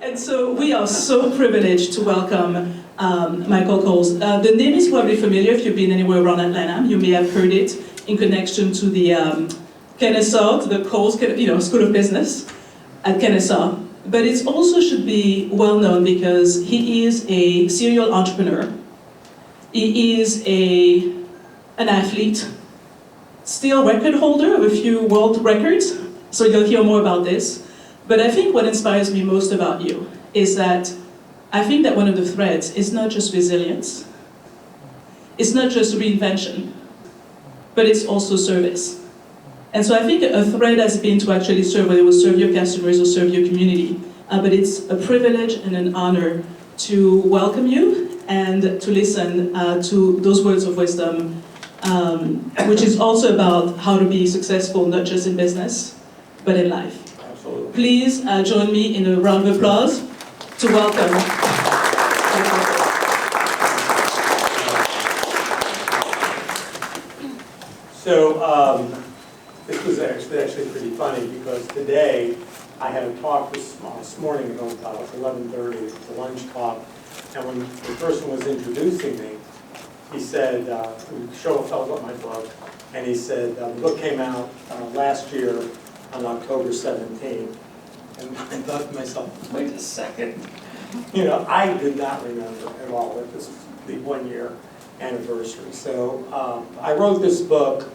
And so we are so privileged to welcome Michael Coles. The name is probably familiar if you've been anywhere around Atlanta. You may have heard it in connection to the Kennesaw, to the Coles School of Business at Kennesaw. But it also should be well known because he is a serial entrepreneur. He is an athlete, still record holder of a few world records, so you'll hear more about this. But I think what inspires me most about you is that I think that one of the threads is not just resilience, it's not just reinvention, but it's also service. And so I think a thread has been to actually serve, whether it will serve your customers or serve your community, but it's a privilege and an honor to welcome you and to listen to those words of wisdom, which is also about how to be successful, not just in business, but in life. Absolutely. Please join me in a round of applause to welcome. So this was actually pretty funny because today I had a talk this morning at about 11:30. It was a lunch talk, and when the person was introducing me, he said, "Show a fellow my book," and he said the book came out last year on October 17th, and I thought to myself, wait a second. I did not remember at all that this was the 1-year anniversary. So I wrote this book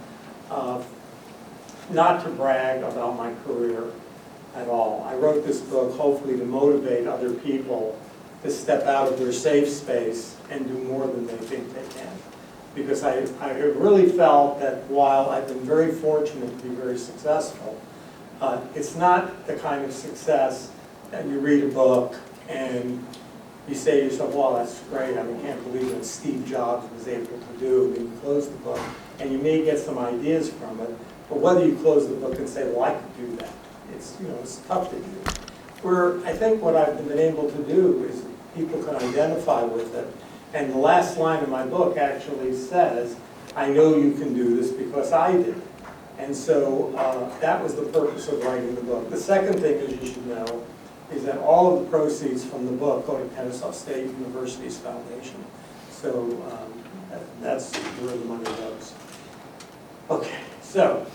not to brag about my career at all. I wrote this book hopefully to motivate other people to step out of their safe space and do more than they think they can. Because I really felt that while I've been very fortunate to be very successful, it's not the kind of success that you read a book and you say to yourself, well, that's great, I can't believe what Steve Jobs was able to do. And you close the book, and you may get some ideas from it, but whether you close the book and say, well, I could do that, it's tough to do. Where I think what I've been able to do is people can identify with it. And the last line of my book actually says, I know you can do this because I did. And so that was the purpose of writing the book. The second thing, as you should know, is that all of the proceeds from the book go to Kennesaw State University's foundation. So that's where the money goes. Okay, so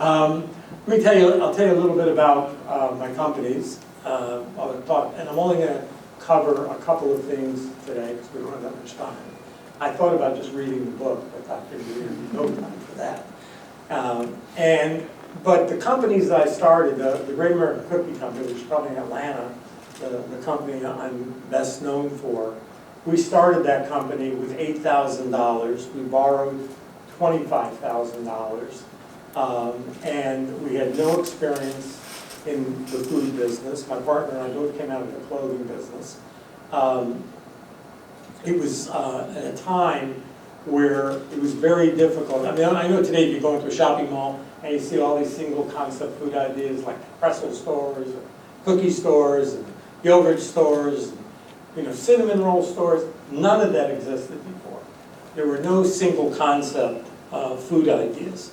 I'll tell you a little bit about my companies. I'll talk, and I'm only going to cover a couple of things today because we don't have that much time. I thought about just reading the book, but I figured there would be no time for that. But the companies that I started, the Great American Cookie Company, which is probably in Atlanta, the company I'm best known for, we started that company with $8,000. We borrowed $25,000. And we had no experience in the food business. My partner and I both came out of the clothing business. It was at a time where it was very difficult. I mean, I know today if you go into a shopping mall and you see all these single concept food ideas like pretzel stores, or cookie stores, and yogurt stores, and, cinnamon roll stores, none of that existed before. There were no single concept food ideas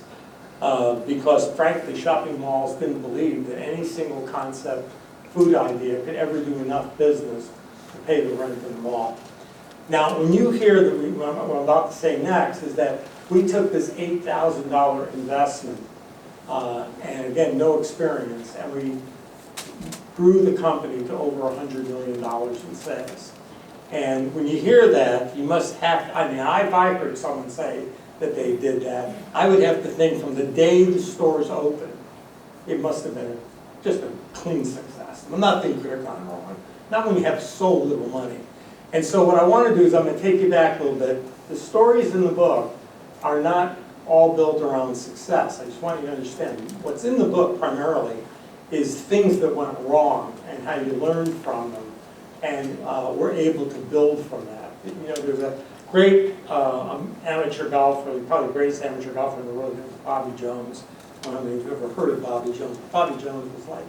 because frankly shopping malls didn't believe that any single concept food idea could ever do enough business to pay the rent in the mall. Now, when you hear that what I'm about to say next is that we took this $8,000 investment, and again, no experience, and we grew the company to over $100 million in sales. And when you hear that, you must have, if I heard someone say that they did that, I would have to think from the day the stores opened, it must have been just a clean success. Nothing could have gone wrong, not when you have so little money. And so what I want to do is I'm going to take you back a little bit. The stories in the book are not all built around success. I just want you to understand what's in the book primarily is things that went wrong and how you learned from them and were able to build from that. There's a great amateur golfer, probably the greatest amateur golfer in the world, Bobby Jones. I don't know if you've ever heard of Bobby Jones. Bobby Jones was like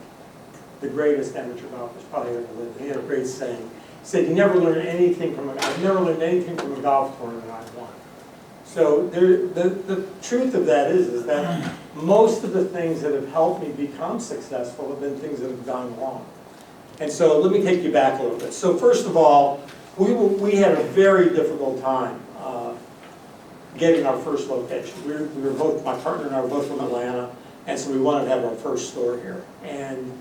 the greatest amateur golfer probably ever lived. He had a great saying. He said, I've never learned anything from a golf tournament I've won. So the truth of that is that most of the things that have helped me become successful have been things that have gone wrong. And so let me take you back a little bit. So first of all, we had a very difficult time getting our first location. We were both, my partner and I were both from Atlanta, and so we wanted to have our first store here. And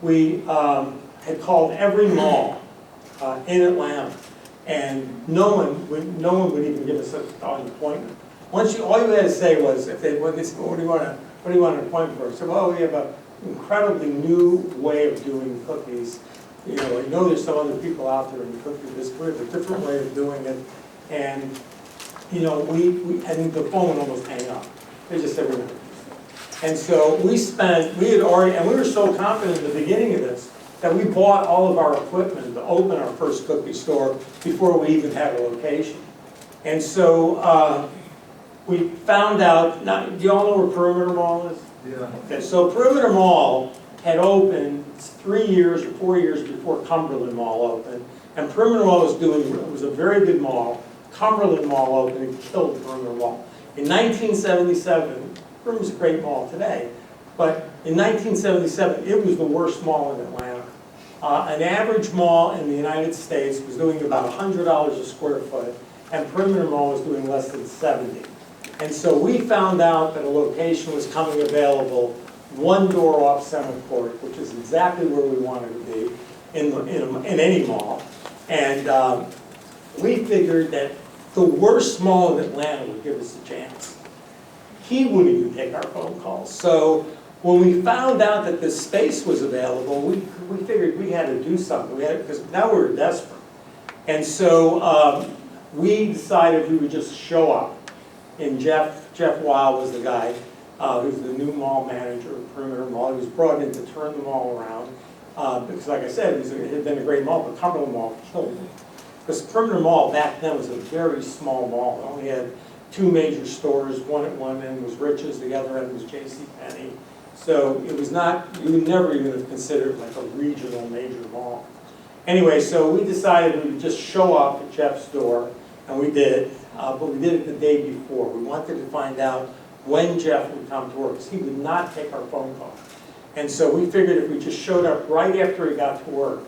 we had called every mall in Atlanta, and no one would even give us an appointment. All you had to say was, if they said, what do you want an appointment for? I said, well, we have an incredibly new way of doing cookies. You know there's some other people out there in the cookie business. We have a different way of doing it, and I think the phone would almost hang up. They just said, we're not. And so we were so confident in the beginning of this that we bought all of our equipment to open our first cookie store before we even had a location. And so we found out, do you all know where Perimeter Mall is? Yeah. Okay, so Perimeter Mall had opened 3 years or 4 years before Cumberland Mall opened. And Perimeter Mall was a very good mall. Cumberland Mall opened and killed Perimeter Mall. In 1977, Perimeter's a great mall today, but in 1977, it was the worst mall in Atlanta. An average mall in the United States was doing about $100 a square foot, and Perimeter Mall was doing less than 70. And so we found out that a location was coming available one door off Center Court, which is exactly where we wanted to be in any mall. And we figured that the worst mall in Atlanta would give us a chance. He wouldn't even take our phone calls. So when we found out that this space was available, we figured we had to do something. Because now we were desperate. And so we decided we would just show up. And Jeff Weil was the guy who's the new mall manager of Perimeter Mall. He was brought in to turn the mall around. Because like I said, it had been a great mall, but Cumberland Mall killed it. Because Perimeter Mall back then was a very small mall. It only had 2 major stores. One at one end was Rich's, the other end was JCPenney. So it was not, you would never even have considered like a regional major mall. Anyway, so we decided we would just show up at Jeff's door, and we did, but we did it the day before. We wanted to find out when Jeff would come to work, because he would not take our phone call. And so we figured if we just showed up right after he got to work,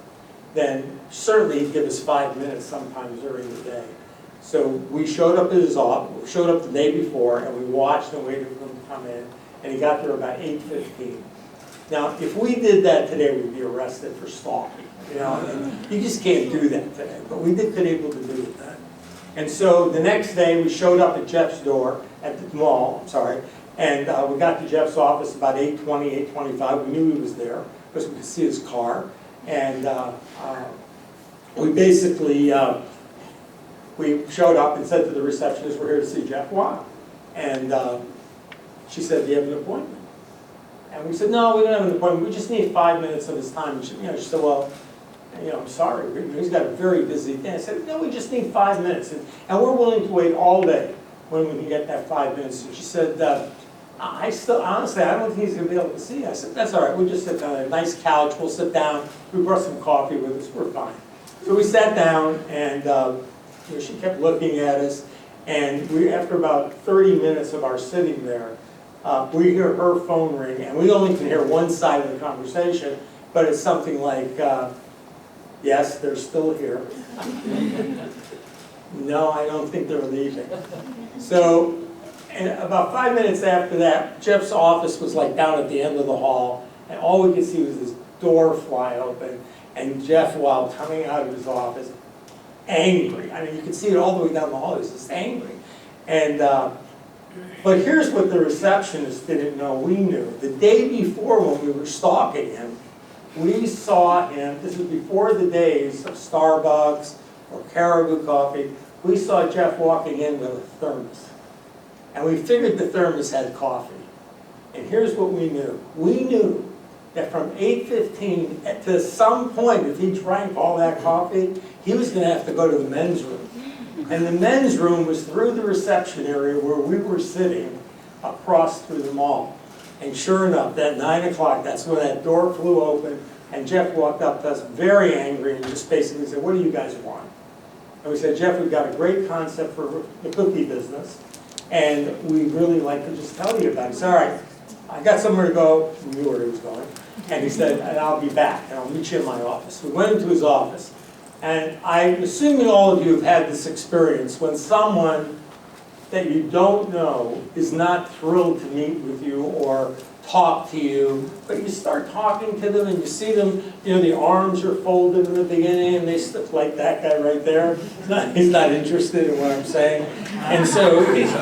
then certainly he'd give us 5 minutes sometimes during the day. So we showed up at his office, showed up the day before, and we watched and waited for him to come in, and he got there about 8:15. Now, if we did that today, we'd be arrested for stalking. And you just can't do that today, but we could able to do that. And so the next day, we showed up at Jeff's door, at the mall, and we got to Jeff's office about 8:20, 8:25. We knew he was there, because we could see his car. And we basically, we showed up and said to the receptionist, we're here to see Jeff Weil. And she said, do you have an appointment? And we said, no, we don't have an appointment. We just need 5 minutes of his time. She said, well, I'm sorry. He's got a very busy day. I said, no, we just need 5 minutes. And we're willing to wait all day when we can get that 5 minutes. And she said, honestly, I don't think he's going to be able to see you. I said, that's all right. We'll just sit down on a nice couch. We'll sit down. We brought some coffee with us. We're fine. So we sat down, and she kept looking at us. And after about 30 minutes of our sitting there, we hear her phone ring, and we only can hear one side of the conversation, but it's something like, yes, they're still here. No, I don't think they're leaving. So, and about 5 minutes after that, Jeff's office was like down at the end of the hall, and all we could see was this door fly open, and Jeff Weil coming out of his office, angry. I mean, you could see it all the way down the hall. He was just angry. And but here's what the receptionist didn't know we knew. The day before, when we were stalking him, we saw him. This was before the days of Starbucks or Caribou Coffee. We saw Jeff walking in with a thermos, and we figured the thermos had coffee. And here's what we knew. We knew that from 8:15 to some point, if he drank all that coffee, he was going to have to go to the men's room. And the men's room was through the reception area where we were sitting across through the mall. And sure enough, at 9 o'clock, that's when that door flew open, and Jeff walked up to us very angry and just basically said, what do you guys want? And we said, Jeff, we've got a great concept for the cookie business, and we'd really like to just tell you about it. He said, all right, I got somewhere to go. We knew where he was going. And he said, and I'll be back, and I'll meet you in my office. We went into his office, and I'm assuming all of you have had this experience when someone that you don't know is not thrilled to meet with you or talk to you, but you start talking to them and you see them, the arms are folded in the beginning and they slip like that guy right there. He's not interested in what I'm saying. And so he's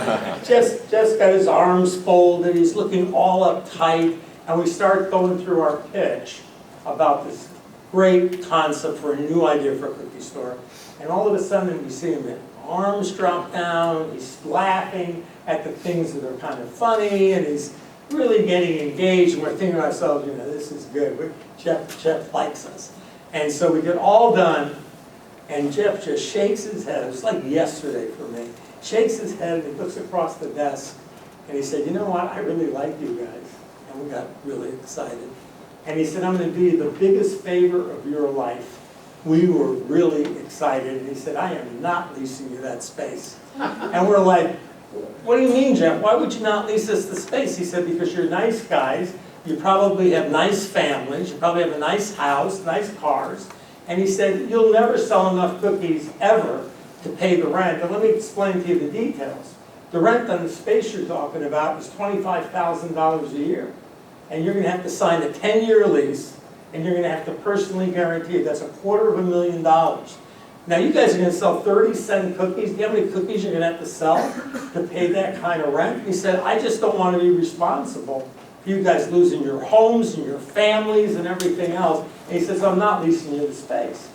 just got his arms folded, he's looking all uptight, and we start going through our pitch about this great concept for a new idea for a cookie store. And all of a sudden we see him, arms drop down, he's laughing at the things that are kind of funny, and he's really getting engaged, and we're thinking to ourselves, this is good. Jeff likes us. And so we get all done, and Jeff just shakes his head. It was like yesterday for me. Shakes his head, and he looks across the desk, and he said, you know what, I really like you guys. And we got really excited. And he said, I'm going to do you the biggest favor of your life. We were really excited. And he said, I am not leasing you that space. And we're like, what do you mean, Jeff? Why would you not lease us the space? He said, because you're nice guys. You probably have nice families. You probably have a nice house, nice cars. And he said, you'll never sell enough cookies ever to pay the rent. And let me explain to you the details. The rent on the space you're talking about is $25,000 a year. And you're going to have to sign a 10-year lease, and you're going to have to personally guarantee it. That's $250,000. Now, you guys are going to sell 30-cent cookies. Do you know how many cookies you're going to have to sell to pay that kind of rent? He said, I just don't want to be responsible for you guys losing your homes and your families and everything else. And he says, I'm not leasing you the space.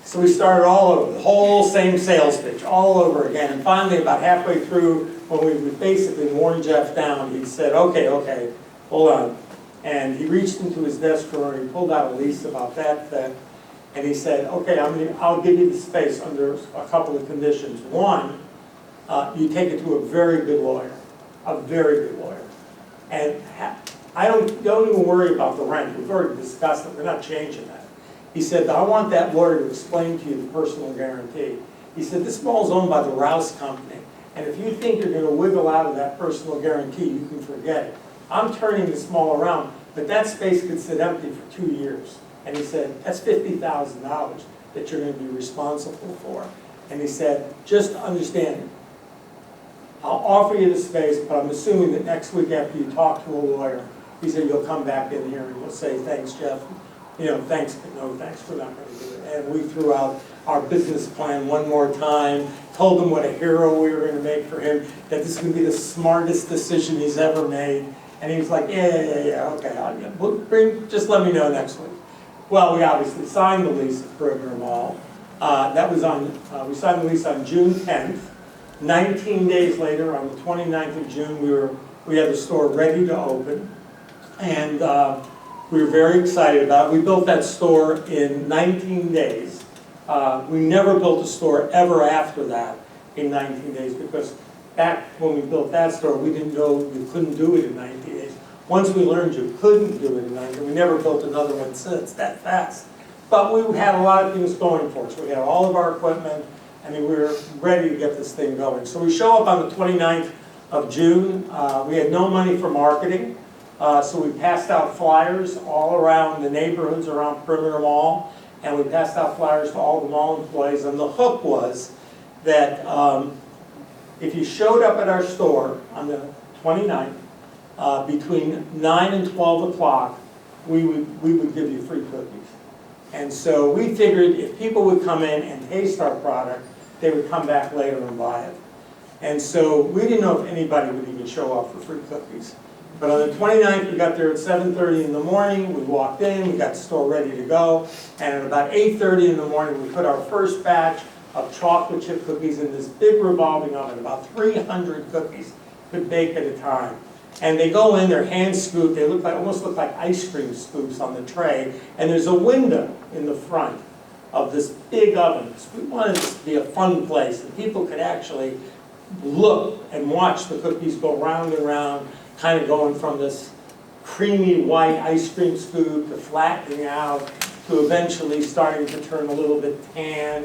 So we started all over, the whole same sales pitch, all over again. And finally, about halfway through, when we basically worn Jeff down, he said, okay, hold on. And he reached into his desk drawer and he pulled out a lease about that thick. And he said, okay, I'll give you the space under a couple of conditions. One, you take it to a very good lawyer, a very good lawyer. And don't even worry about the rent. We've already discussed it. We're not changing that. He said, I want that lawyer to explain to you the personal guarantee. He said, this mall is owned by the Rouse Company. And if you think you're going to wiggle out of that personal guarantee, you can forget it. I'm turning this mall around, but that space could sit empty for 2 years. And he said, that's $50,000 that you're going to be responsible for. And he said, just understand, I'll offer you the space, but I'm assuming that next week after you talk to a lawyer, he said, you'll come back in here and you'll say, thanks, Jeff. Thanks, but no thanks, we're not going to do it. And we threw out our business plan one more time, told him what a hero we were going to make for him, that this is going to be the smartest decision he's ever made. And he was like, yeah, okay, just let me know next week. Well, we obviously signed the lease at Perimeter Mall. We signed the lease on June 10th. 19 days later, on the 29th of June, we had the store ready to open. And we were very excited about it. We built that store in 19 days. We never built a store ever after that in 19 days because back when we built that store, we didn't know you couldn't do it in 19 days. Once we learned you couldn't do it in 19 days, we never built another one since that fast. But we had a lot of things going for us. We had all of our equipment. We were ready to get this thing going. So we show up on the 29th of June. We had no money for marketing. So we passed out flyers all around the neighborhoods around Perimeter Mall, and we passed out flyers to all the mall employees. And the hook was that if you showed up at our store on the 29th, between 9 and 12 o'clock, we would give you free cookies. And so we figured if people would come in and taste our product, they would come back later and buy it. And so we didn't know if anybody would even show up for free cookies. But on the 29th, we got there at 7:30 in the morning. We walked in, we got the store ready to go. And at about 8:30 in the morning, we put our first batch of chocolate chip cookies in this big revolving oven. About 300 cookies could bake at a time. And they go in, they're hand scooped. They almost look like ice cream scoops on the tray. And there's a window in the front of this big oven. So we wanted this to be a fun place that people could actually look and watch the cookies go round and round, kind of going from this creamy white ice cream scoop to flattening out to eventually starting to turn a little bit tan.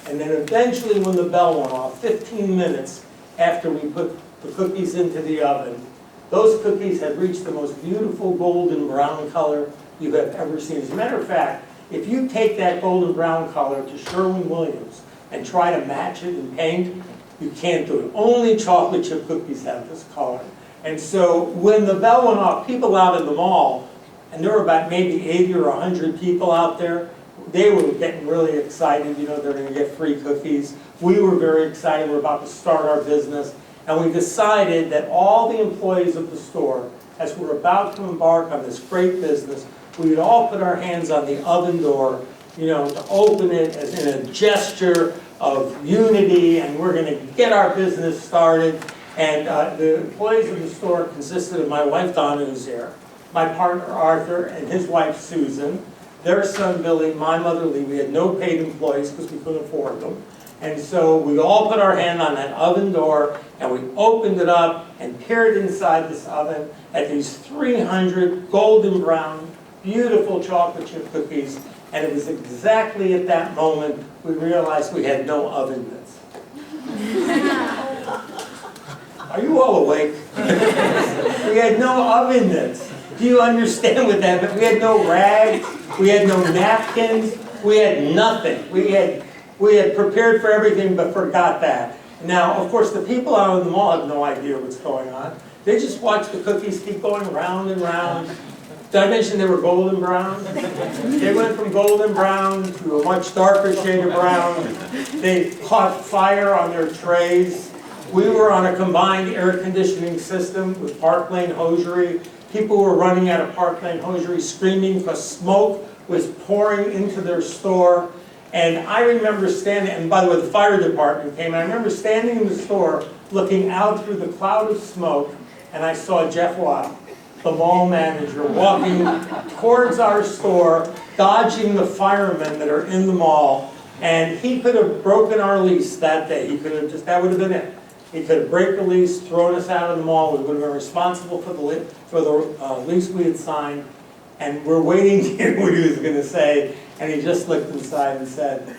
And then eventually when the bell went off, 15 minutes after we put the cookies into the oven, Those cookies had reached the most beautiful golden brown color you have ever seen. As a matter of fact, if you take that golden brown color to Sherwin-Williams and try to match it in paint, you can't do it. Only chocolate chip cookies have this color. And so when the bell went off, people out in the mall, and there were about maybe 80 or 100 people out there, they were getting really excited. You know, they're going to get free cookies. We were very excited. We're about to start our business. And we decided that all the employees of the store, as we're about to embark on this great business, we would all put our hands on the oven door, you know, to open it as in a gesture of unity, and we're going to get our business started. And the employees of the store consisted of my wife, Donna, who's here, my partner, Arthur, and his wife, Susan, their son, Billy, my mother, Lee. We had no paid employees because we couldn't afford them. And so we all put our hand on that oven door, and we opened it up and peered inside this oven at these 300 golden brown, beautiful chocolate chip cookies. And it was exactly at that moment we realized we had no oven mitts. Are you all awake? We had no oven mitts. Do you understand what that meant? We had no rags. We had no napkins. We had nothing. We had prepared for everything but forgot that. Now, of course, the people out in the mall have no idea what's going on. They just watch the cookies keep going round and round. Did I mention they were golden brown? They went from golden brown to a much darker shade of brown. They caught fire on their trays. We were on a combined air conditioning system with Park Lane Hosiery. People were running out of Park Lane Hosiery screaming because smoke was pouring into their store. And I remember standing, and by the way, the fire department came, and I remember standing in the store looking out through the cloud of smoke, and I saw Jeff Watt, the mall manager, walking towards our store, dodging the firemen that are in the mall. And he could have broken our lease that day. He could have just, that would have been it. He could have break the lease, thrown us out of the mall. We would have been responsible for the lease we had signed. And we're waiting to hear what he was going to say. And he just looked inside and said,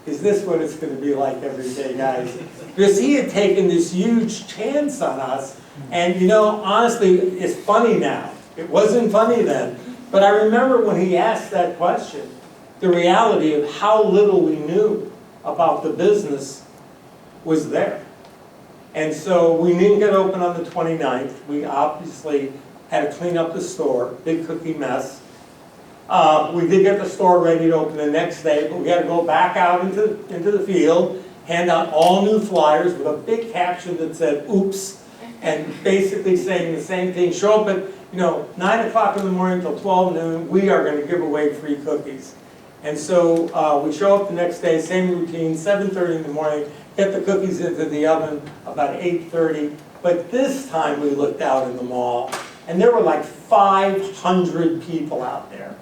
"Is this what it's going to be like every day, guys?" Because he had taken this huge chance on us. And you know, honestly, it's funny now. It wasn't funny then. But I remember when he asked that question, the reality of how little we knew about the business was there. And so we didn't get open on the 29th. We obviously had to clean up the store, big cookie mess. We did get the store ready to open the next day, but we had to go back out into the field, hand out all new flyers with a big caption that said, "Oops," and basically saying the same thing. Show up at 9 o'clock in the morning till 12 noon, we are going to give away free cookies. And so we show up the next day, same routine, 7:30 in the morning, get the cookies into the oven about 8:30. But this time we looked out in the mall, and there were like 500 people out there.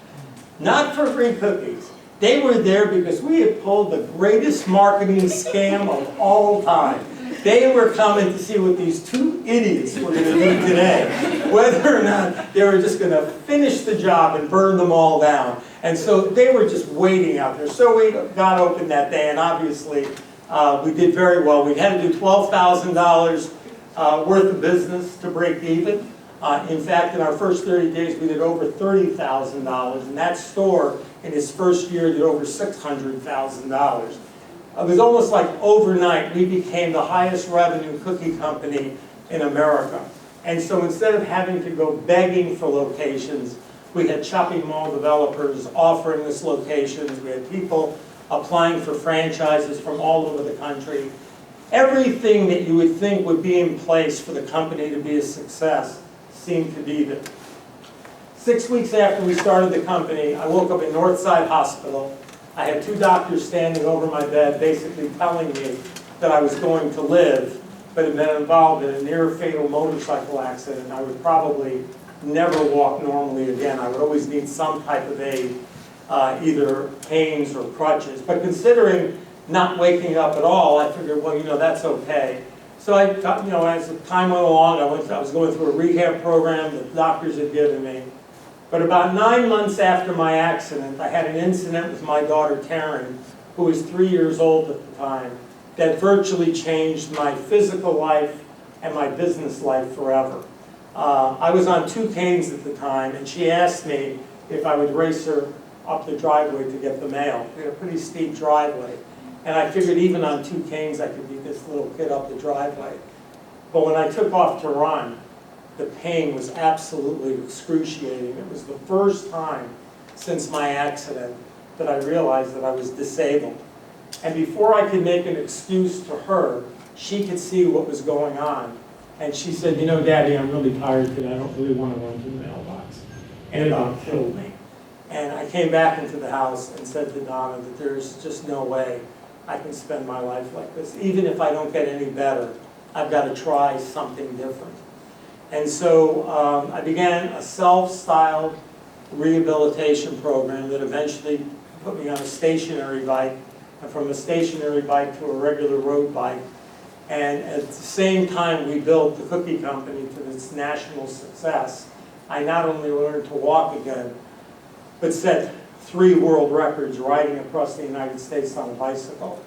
Not for free cookies. They were there because we had pulled the greatest marketing scam of all time. They were coming to see what these two idiots were going to do today. Whether or not they were just going to finish the job and burn them all down. And so they were just waiting out there. So we got open that day, and obviously we did very well. We had to do $12,000 worth of business to break even. In fact, in our first 30 days, we did over $30,000, and that store in its first year did over $600,000. It was almost like overnight, we became the highest revenue cookie company in America. And so instead of having to go begging for locations, we had shopping mall developers offering us locations. We had people applying for franchises from all over the country. Everything that you would think would be in place for the company to be a success seemed to be there. 6 weeks after we started the company, I woke up in Northside Hospital. I had two doctors standing over my bed basically telling me that I was going to live, but had been involved in a near-fatal motorcycle accident. I would probably never walk normally again. I would always need some type of aid, either canes or crutches. But considering not waking up at all, I figured, well, that's okay. So I got, as time went along, I was going through a rehab program that the doctors had given me. But about 9 months after my accident, I had an incident with my daughter, Karen, who was 3 years old at the time, that virtually changed my physical life and my business life forever. I was on 2 canes at the time, and she asked me if I would race her up the driveway to get the mail. We had a pretty steep driveway, and I figured even on 2 canes I could beat this little kid up the driveway. But when I took off to run, the pain was absolutely excruciating. It was the first time since my accident that I realized that I was disabled. And before I could make an excuse to her, she could see what was going on. And she said, you know, Daddy, I'm really tired today. I don't really want to run to the mailbox. And it about killed me. And I came back into the house and said to Donna that there's just no way I can spend my life like this. Even if I don't get any better, I've got to try something different. And so I began a self-styled rehabilitation program that eventually put me on a stationary bike, and from a stationary bike to a regular road bike. And at the same time we built the cookie company to its national success, I not only learned to walk again, but set 3 world records riding across the United States on a bicycle.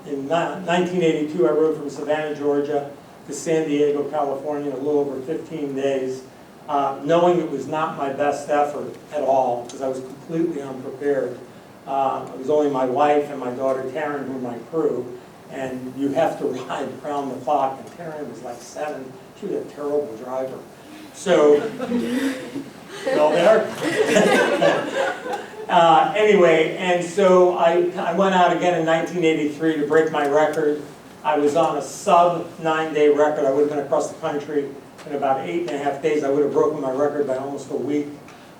In 1982, I rode from Savannah, Georgia to San Diego, California in a little over 15 days, knowing it was not my best effort at all, because I was completely unprepared. It was only my wife and my daughter Taryn who were my crew, and you have to ride around the clock, and Taryn was like 7. She was a terrible driver. So, you all there? Anyway, and so I went out again in 1983 to break my record. I was on a sub 9-day record. I would have been across the country in about 8.5 days. I would have broken my record by almost a week.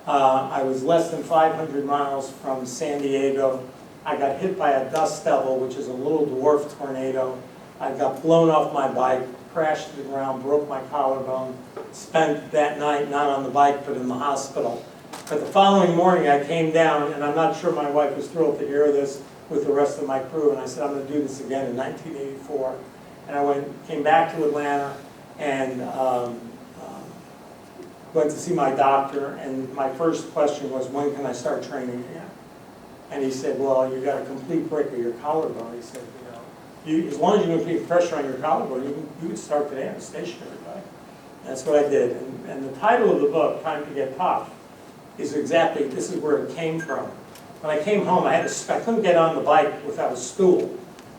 I was less than 500 miles from San Diego. I got hit by a dust devil, which is a little dwarf tornado. I got blown off my bike, crashed to the ground, broke my collarbone, spent that night not on the bike but in the hospital. But the following morning I came down, and I'm not sure my wife was thrilled to hear this with the rest of my crew, and I said, I'm going to do this again in 1984. And I came back to Atlanta and went to see my doctor, and my first question was, when can I start training again? And he said, well, you got a complete break of your collarbone. He said, as long as you don't keep pressure on your collarbone, you can start today on a stationary bike. That's what I did. And the title of the book, Time to Get Tough, is exactly, this is where it came from. When I came home, I couldn't get on the bike without a stool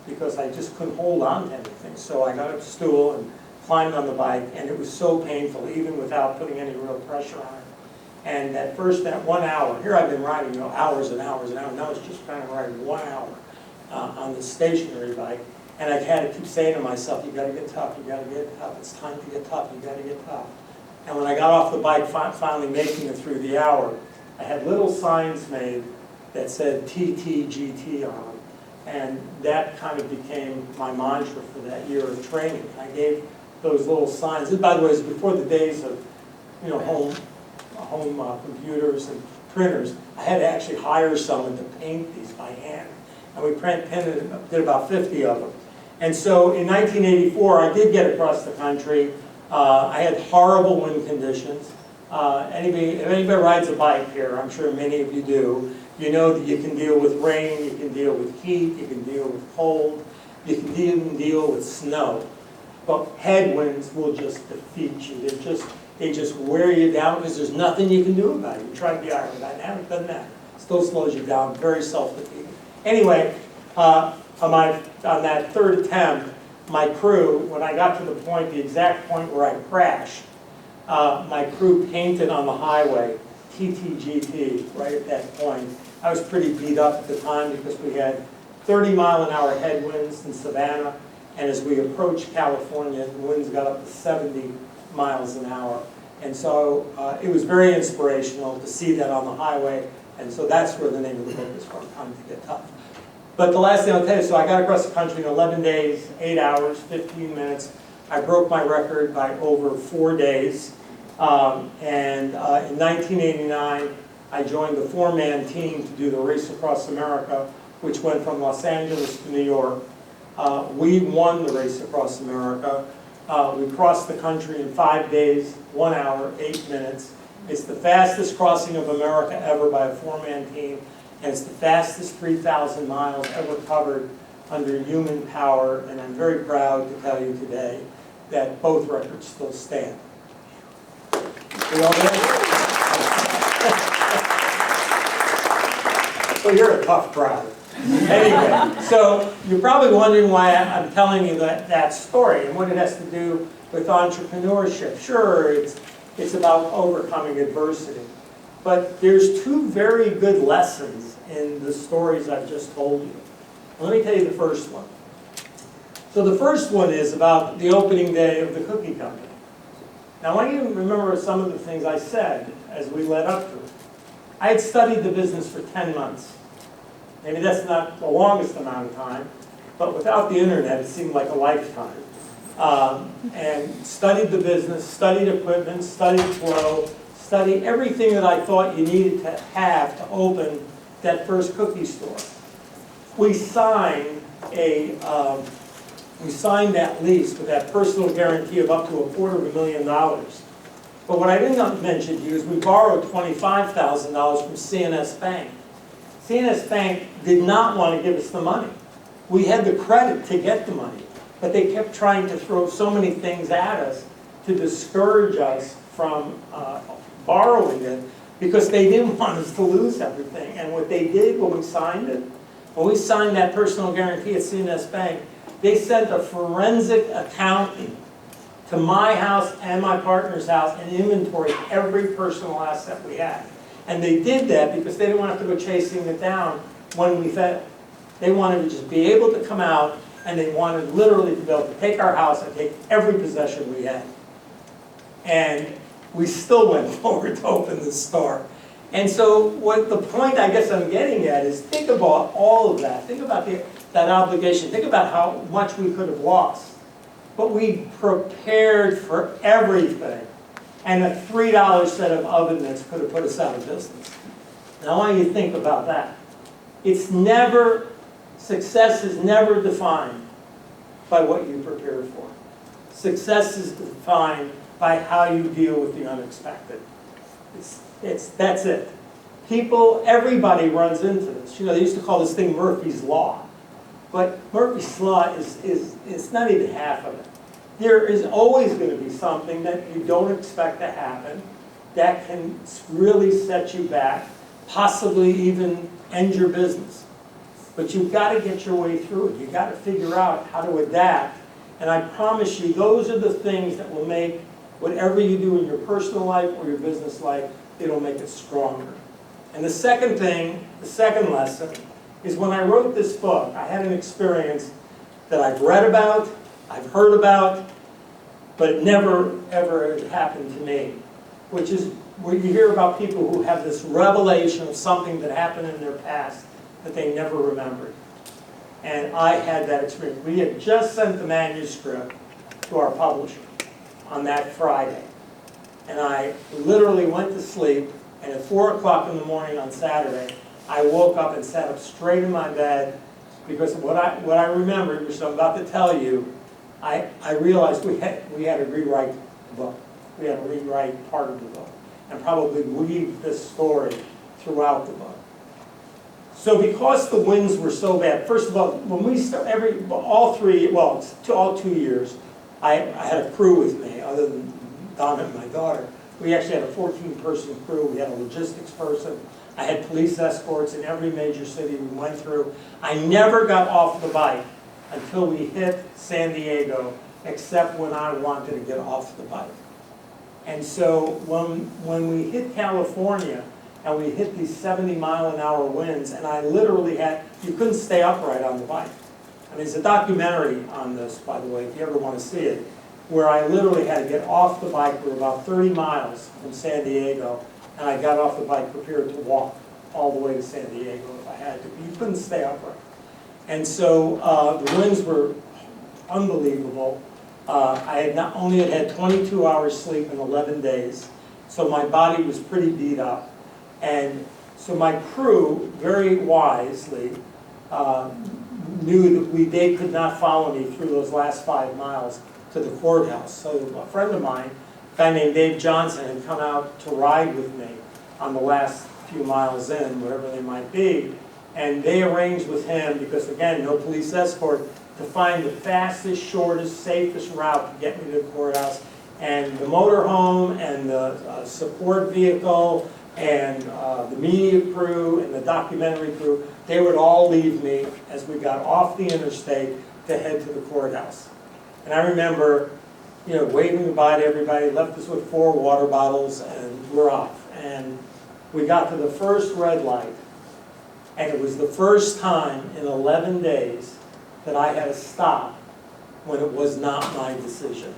because I just couldn't hold on to anything. So I got a stool and climbed on the bike, and it was so painful, even without putting any real pressure on it. And that 1 hour, here I've been riding hours and hours and hours, now it's just trying to ride 1 hour on the stationary bike. And I had to keep saying to myself, you got to get tough, you got to get tough, it's time to get tough, you got to get tough. And when I got off the bike, finally making it through the hour, I had little signs made that said TTGT on them. And that kind of became my mantra for that year of training. I gave those little signs. And by the way, it was before the days of home computers and printers. I had to actually hire someone to paint these by hand. And we did about 50 of them. And so in 1984, I did get across the country. I had horrible wind conditions. If anybody rides a bike here, I'm sure many of you do, you know that you can deal with rain, you can deal with heat, you can deal with cold, you can even deal with snow. But headwinds will just defeat you. They just wear you down because there's nothing you can do about it. You try to be aerodynamic, doesn't matter. Still slows you down, very self-defeating. Anyway, on that third attempt, my crew, when I got to the exact point where I crashed, my crew painted on the highway TTGT right at that point. I was pretty beat up at the time because we had 30-mile-an-hour headwinds in Savannah, and as we approached California, the winds got up to 70 miles an hour. And so it was very inspirational to see that on the highway, and so that's where the name of the book is from, Time to Get Tough. But the last thing I'll tell you, so I got across the country in 11 days, 8 hours, 15 minutes. I broke my record by over 4 days. In 1989, I joined the 4-man team to do the Race Across America, which went from Los Angeles to New York. We won the Race Across America. We crossed the country in 5 days, 1 hour, 8 minutes. It's the fastest crossing of America ever by a 4-man team, and it's the fastest 3,000 miles ever covered under human power, and I'm very proud to tell you today that both records still stand. We all there? So you're a tough crowd. Anyway, so you're probably wondering why I'm telling you that story and what it has to do with entrepreneurship. Sure, it's about overcoming adversity. But there's two very good lessons in the stories I've just told you. Let me tell you the first one. So the first one is about the opening day of the cookie company. Now I want you to remember some of the things I said as we led up to it. I had studied the business for 10 months. Maybe that's not the longest amount of time, but without the internet, it seemed like a lifetime. And studied the business, studied equipment, studied flow, studied everything that I thought you needed to have to open that first cookie store. We signed that lease with that personal guarantee of up to $250,000. But what I didn't mention to you is we borrowed $25,000 from C&S Bank. C&S Bank did not want to give us the money. We had the credit to get the money, but they kept trying to throw so many things at us to discourage us from borrowing it because they didn't want us to lose everything. And what they did when we signed it, when we signed that personal guarantee at C&S Bank, they sent a forensic accountant to my house and my partner's house and inventoried every personal asset we had. And they did that because they didn't want to have to go chasing it down when we failed. They wanted to just be able to come out, and they wanted literally to be able to take our house and take every possession we had. And we still went forward to open the store. And so what the point I guess I'm getting at is think about all of that. Think about that obligation. Think about how much we could have lost. But we prepared for everything. And a $3 set of oven mitts could have put us out of business. Now I want you to think about that. Success is never defined by what you prepared for. Success is defined by how you deal with the unexpected. That's it. Everybody runs into this. You know, they used to call this thing Murphy's Law. But Murphy's Law is not even half of it. There is always going to be something that you don't expect to happen that can really set you back, possibly even end your business. But you've got to get your way through it. You've got to figure out how to adapt. And I promise you, those are the things that will make whatever you do in your personal life or your business life, it'll make it stronger. And the second thing, the second lesson, is when I wrote this book, I had an experience that I've read about, I've heard about, but it never, ever happened to me, which is where you hear about people who have this revelation of something that happened in their past that they never remembered. And I had that experience. We had just sent the manuscript to our publisher on that Friday. And I literally went to sleep, and at 4 o'clock in the morning on Saturday, I woke up and sat up straight in my bed because what I remembered, which I'm about to tell you, I realized we had to rewrite the book. We had to rewrite part of the book and probably weave this story throughout the book. So because the winds were so bad, first of all, when we started, all 2 years, I had a crew with me other than Donna and my daughter. We actually had a 14-person crew. We had a logistics person. I had police escorts in every major city we went through. I never got off the bike until we hit San Diego, except when I wanted to get off the bike. And so when we hit California and we hit these 70-mile-an-hour winds, and I literally you couldn't stay upright on the bike. And there's a documentary on this, by the way, if you ever want to see it, where I literally had to get off the bike. We were about 30 miles from San Diego, and I got off the bike prepared to walk all the way to San Diego if I had to. You couldn't stay upright. And so the winds were unbelievable. I had not only had 22 hours sleep in 11 days, so my body was pretty beat up. And so my crew, very wisely, knew that they could not follow me through those last 5 miles to the courthouse. So a friend of mine, a guy named Dave Johnson, had come out to ride with me on the last few miles in, whatever they might be. And they arranged with him, because again, no police escort, to find the fastest, shortest, safest route to get me to the courthouse And the motorhome and the support vehicle and the media crew and the documentary crew, they would all leave me as we got off the interstate to head to the courthouse. And I remember, waving goodbye to everybody, left us with 4 water bottles, and we're off. And we got to the first red light, and it was the first time in 11 days that I had to stop when it was not my decision.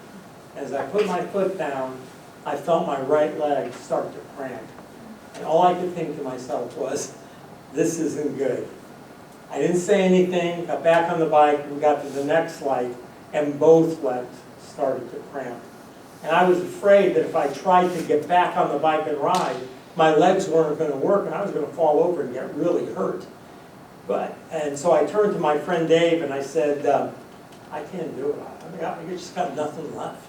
As I put my foot down, I felt my right leg start to cramp. And all I could think to myself was, this isn't good. I didn't say anything, got back on the bike, we got to the next light, and both legs started to cramp. And I was afraid that if I tried to get back on the bike and ride, my legs weren't going to work and I was going to fall over and get really hurt. And so I turned to my friend Dave and I said, I can't do it. I just got nothing left.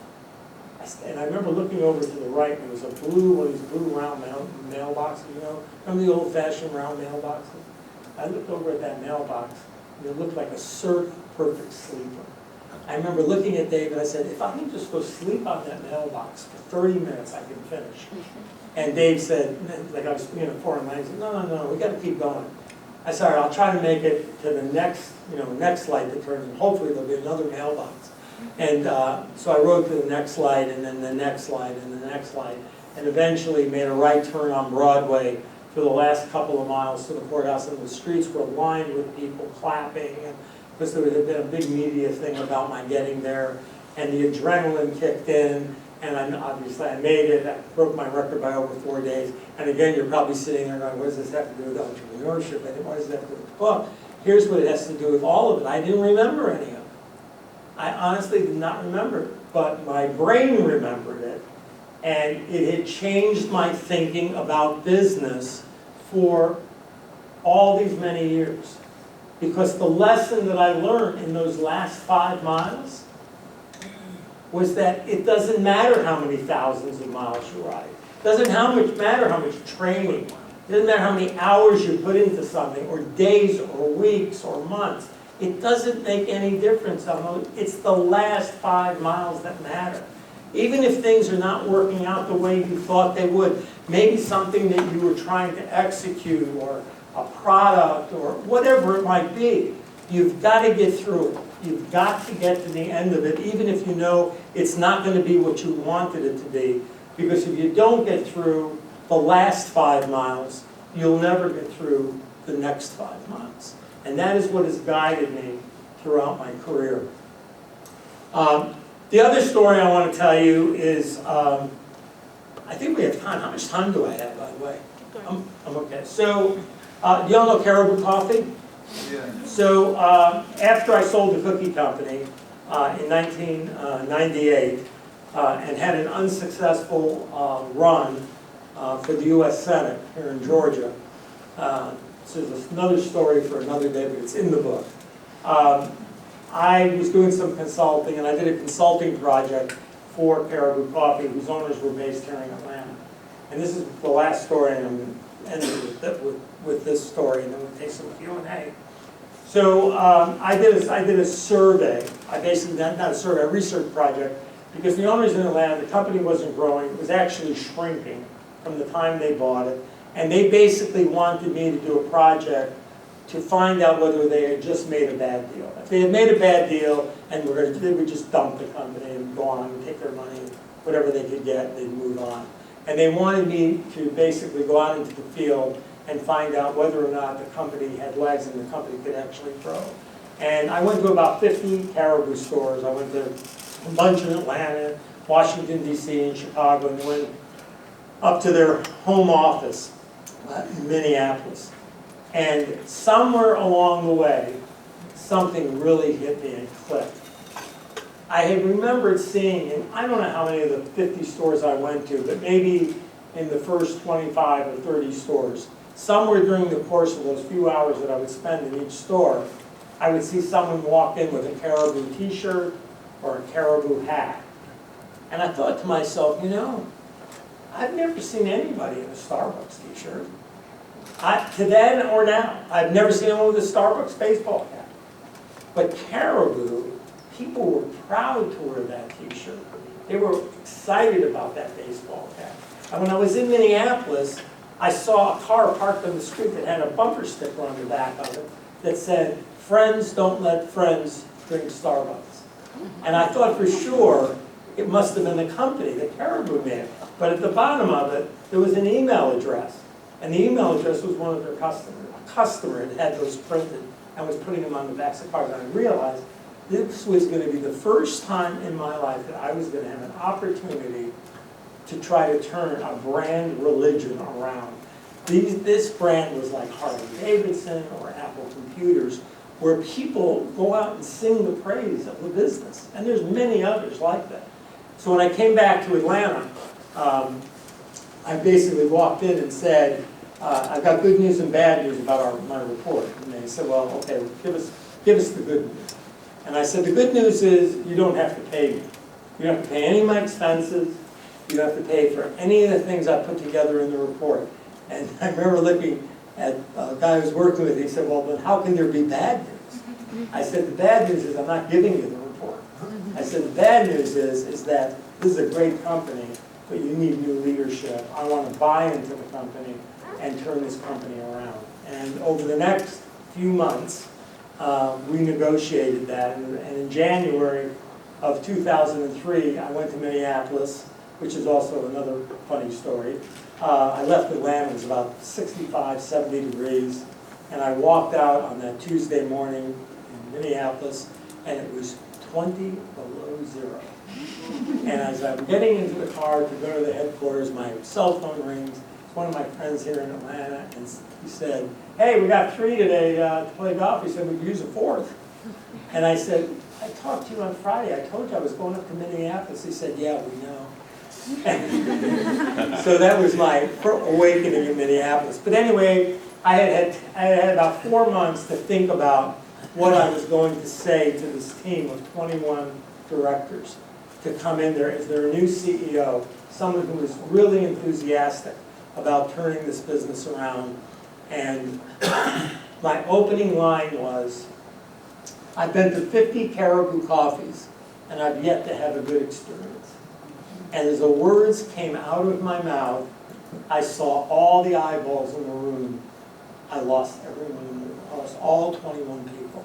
And I remember looking over to the right, and there was one of these blue round mailboxes, Remember the old-fashioned round mailboxes? I looked over at that mailbox, and it looked like a perfect sleeper. I remember looking at Dave, and I said, if I can just go sleep on that mailbox for 30 minutes, I can finish. And Dave said, like I was speaking a foreign language, no, we got to keep going. I said, all right, I'll try to make it to the next light that turns, and hopefully there'll be another mailbox. And so I rode to the next light, and then the next light, and the next light, and eventually made a right turn on Broadway for the last couple of miles to the courthouse, and the streets were lined with people clapping, because there had been a big media thing about my getting there, and the adrenaline kicked in, and obviously I made it. I broke my record by over 4 days. And again, you're probably sitting there going, what does this have to do with entrepreneurship? And what does that have to do with the book? Here's what it has to do with all of it. I didn't remember any of it. I honestly did not remember it, but my brain remembered it, and it had changed my thinking about business for all these many years. Because the lesson that I learned in those last 5 miles was that it doesn't matter how many thousands of miles you ride. It doesn't matter how much training. It doesn't matter how many hours you put into something, or days, or weeks, or months. It doesn't make any difference. It's the last 5 miles that matter. Even if things are not working out the way you thought they would, maybe something that you were trying to execute, or a product, or whatever it might be, you've got to get through it. You've got to get to the end of it, even if you know it's not going to be what you wanted it to be. Because if you don't get through the last 5 miles, you'll never get through the next 5 miles. And that is what has guided me throughout my career. The other story I want to tell you is, I think we have time. How much time do I have, by the way? I'm okay. So, do y'all know Caribou Coffee? Yeah. So, after I sold the cookie company in 1998 and had an unsuccessful run for the U.S. Senate here in Georgia, so there's another story for another day, but it's in the book. I was doing some consulting, and I did a consulting project for Caribou Coffee, whose owners were based here in Atlanta. And this is the last story, and I'm going to end with this story, and then we'll take some Q&A. So I did a survey. I basically, not a survey, a research project, because the owners in Atlanta, the company wasn't growing, it was actually shrinking from the time they bought it. And they basically wanted me to do a project to find out whether they had just made a bad deal. If they had made a bad deal and they would just dump the company and go on and take their money, whatever they could get, they'd move on. And they wanted me to basically go out into the field and find out whether or not the company had legs and the company could actually grow. And I went to about 50 Caribou stores. I went to a bunch in Atlanta, Washington, D.C., and Chicago, and went up to their home office in Minneapolis. And somewhere along the way, something really hit me and clicked. I had remembered seeing, and I don't know how many of the 50 stores I went to, but maybe in the first 25 or 30 stores, somewhere during the course of those few hours that I would spend in each store, I would see someone walk in with a Caribou t-shirt or a Caribou hat. And I thought to myself, I've never seen anybody in a Starbucks t-shirt. To then or now, I've never seen anyone with a Starbucks baseball cap. But Caribou, people were proud to wear that t-shirt. They were excited about that baseball cap. And when I was in Minneapolis, I saw a car parked on the street that had a bumper sticker on the back of it that said, "Friends don't let friends drink Starbucks." And I thought for sure it must have been the company, the Caribou man. But at the bottom of it, there was an email address. And the email address was one of their customers. A customer had those printed and was putting them on the backs of cars. And I realized this was going to be the first time in my life that I was going to have an opportunity to try to turn a brand religion around. This brand was like Harley Davidson or Apple Computers, where people go out and sing the praise of the business. And there's many others like that. So when I came back to Atlanta, I basically walked in and said, I've got good news and bad news about my report. And they said, well, okay, give us the good news. And I said, the good news is you don't have to pay me. You don't have to pay any of my expenses. You don't have to pay for any of the things I put together in the report. And I remember looking at a guy who was working with me. He said, well, then how can there be bad news? I said, the bad news is I'm not giving you the report. I said, the bad news is that this is a great company, but you need new leadership. I want to buy into the company and turn this company around. And over the next few months, we negotiated that. And in January of 2003, I went to Minneapolis, which is also another funny story. I left Atlanta, it was about 65, 70 degrees, and I walked out on that Tuesday morning in Minneapolis, and it was 20 below zero. And as I'm getting into the car to go to the headquarters, my cell phone rings. It's one of my friends here in Atlanta, and he said, hey, we got 3 today to play golf. He said, we could use a 4th. And I said, I talked to you on Friday. I told you I was going up to Minneapolis. He said, yeah, we know. So that was my awakening in Minneapolis. But anyway, I had about 4 months to think about what I was going to say to this team of 21 directors to come in there as their new CEO, someone who was really enthusiastic about turning this business around. And my opening line was, I've been to 50 Caribou coffees, and I've yet to have a good experience. And as the words came out of my mouth, I saw all the eyeballs in the room. I lost everyone in the room. I lost all 21 people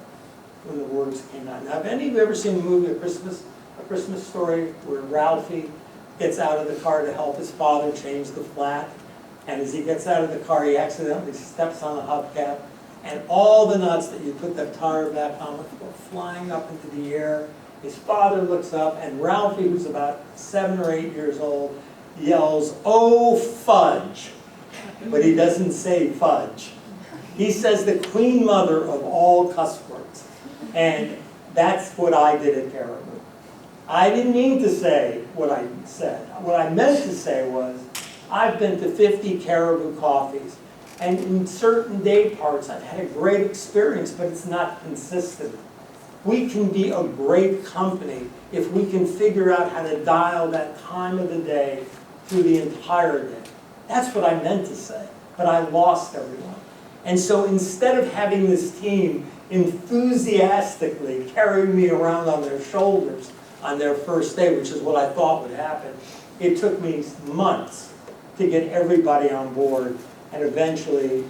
when the words came out. Now, have any of you ever seen the movie A Christmas Story, where Ralphie gets out of the car to help his father change the flat? And as he gets out of the car, he accidentally steps on a hubcap, and all the nuts that you put the tire back on go flying up into the air. His father looks up, and Ralphie, who's about 7 or 8 years old, yells, "Oh, fudge!" But he doesn't say fudge. He says the queen mother of all cuss words. And that's what I did at Caribou. I didn't mean to say what I said. What I meant to say was, I've been to 50 Caribou coffees, and in certain day parts, I've had a great experience, but it's not consistent. We can be a great company if we can figure out how to dial that time of the day through the entire day. That's what I meant to say, but I lost everyone. And so instead of having this team enthusiastically carry me around on their shoulders on their first day, which is what I thought would happen, it took me months to get everybody on board. And eventually,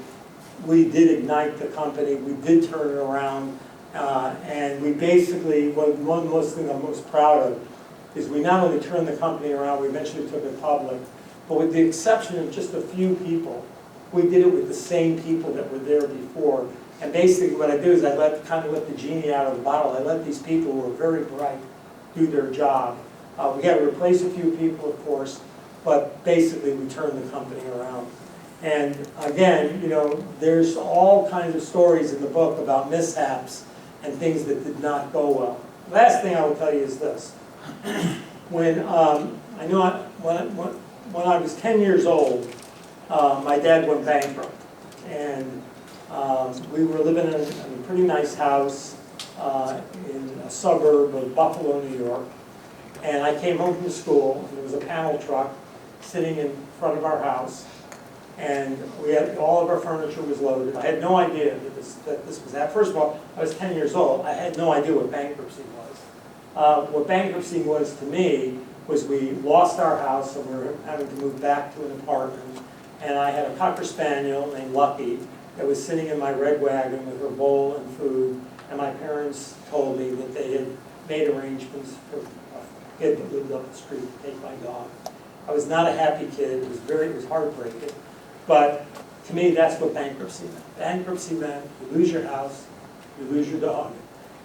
we did ignite the company, we did turn it around, and we basically, one most thing I'm most proud of is we not only turned the company around, we eventually took it public, but with the exception of just a few people, we did it with the same people that were there before. And basically what I do is I kind of let the genie out of the bottle. I let these people who are very bright do their job. We had to replace a few people, of course, but basically we turned the company around. And again, you know, there's all kinds of stories in the book about mishaps and things that did not go well. Last thing I will tell you is this. When I was 10 years old, my dad went bankrupt. And we were living in a pretty nice house in a suburb of Buffalo, New York. And I came home from school, and there was a panel truck sitting in front of our house. And we had, all of our furniture was loaded. I had no idea that this was that. First of all, I was 10 years old. I had no idea what bankruptcy was. What bankruptcy was to me was we lost our house and we were having to move back to an apartment. And I had a Cocker Spaniel named Lucky that was sitting in my red wagon with her bowl and food. And my parents told me that they had made arrangements for a kid that lived up the street to take my dog. I was not a happy kid. It was heartbreaking. But to me, that's what bankruptcy meant. Bankruptcy meant you lose your house, you lose your dog,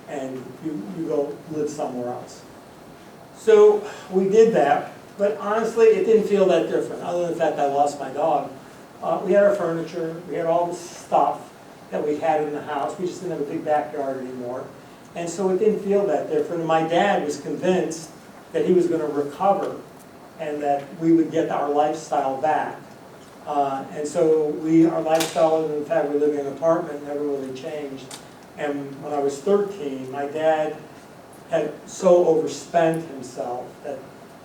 and you go live somewhere else. So we did that, but honestly, it didn't feel that different, other than the fact I lost my dog. We had our furniture, we had all the stuff that we had in the house. We just didn't have a big backyard anymore. And so it didn't feel that different. And my dad was convinced that he was going to recover and that we would get our lifestyle back. And so our lifestyle, and in fact, we lived in an apartment, never really changed. And when I was 13, my dad had so overspent himself that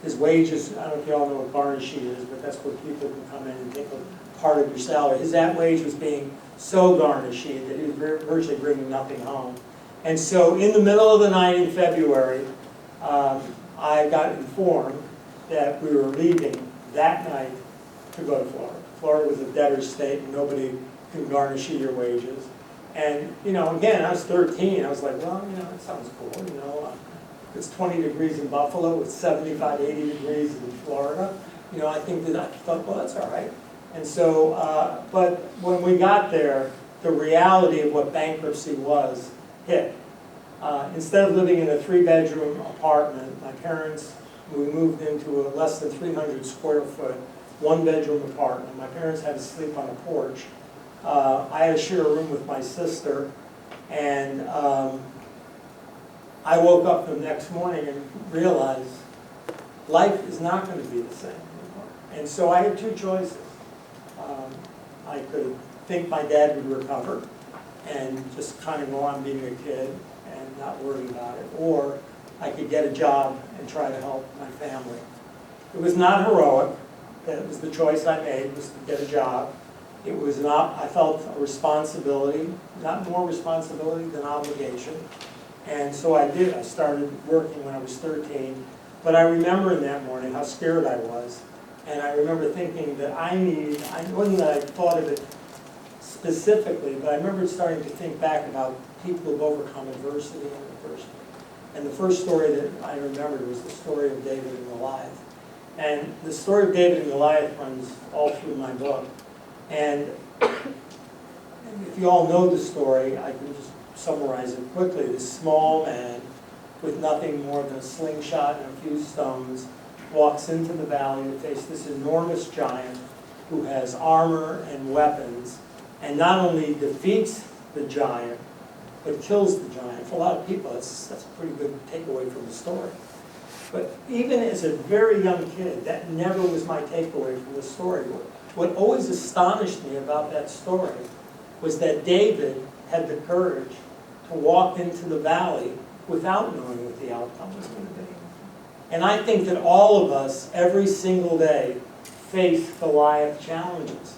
his wages, I don't know if you all know what garnishee is, but that's where people can come in and take a part of your salary. His that wage was being so garnished that he was virtually bringing nothing home. And so in the middle of the night in February, I got informed that we were leaving that night to go to Florida. Florida was a debtor's state and nobody can garnish your wages. And, again, I was 13. I was like, well, that sounds cool. It's 20 degrees in Buffalo. It's 75, 80 degrees in Florida. I thought, well, that's all right. And so, but when we got there, the reality of what bankruptcy was hit. Instead of living in a 3-bedroom apartment, my parents, we moved into a less than 300 square foot, 1-bedroom apartment. My parents had to sleep on a porch. I had to share a room with my sister, and I woke up the next morning and realized life is not going to be the same anymore. And so I had two choices. I could think my dad would recover and just kind of go on being a kid and not worry about it, or I could get a job and try to help my family. It was not heroic. That was the choice I made, was to get a job. It was not, I felt a responsibility, not more responsibility than obligation. And so I did. I started working when I was 13. But I remember in that morning how scared I was. And I remember thinking that it wasn't that I thought of it specifically, but I remember starting to think back about people who've overcome adversity in the first place. And the first story that I remembered was the story of David and Goliath. And the story of David and Goliath runs all through my book. And if you all know the story, I can just summarize it quickly. This small man with nothing more than a slingshot and a few stones walks into the valley to face this enormous giant who has armor and weapons, and not only defeats the giant, but kills the giant. For a lot of people, that's a pretty good takeaway from the story. But even as a very young kid, that never was my takeaway from the story. What always astonished me about that story was that David had the courage to walk into the valley without knowing what the outcome was going to be. And I think that all of us, every single day, face Goliath challenges,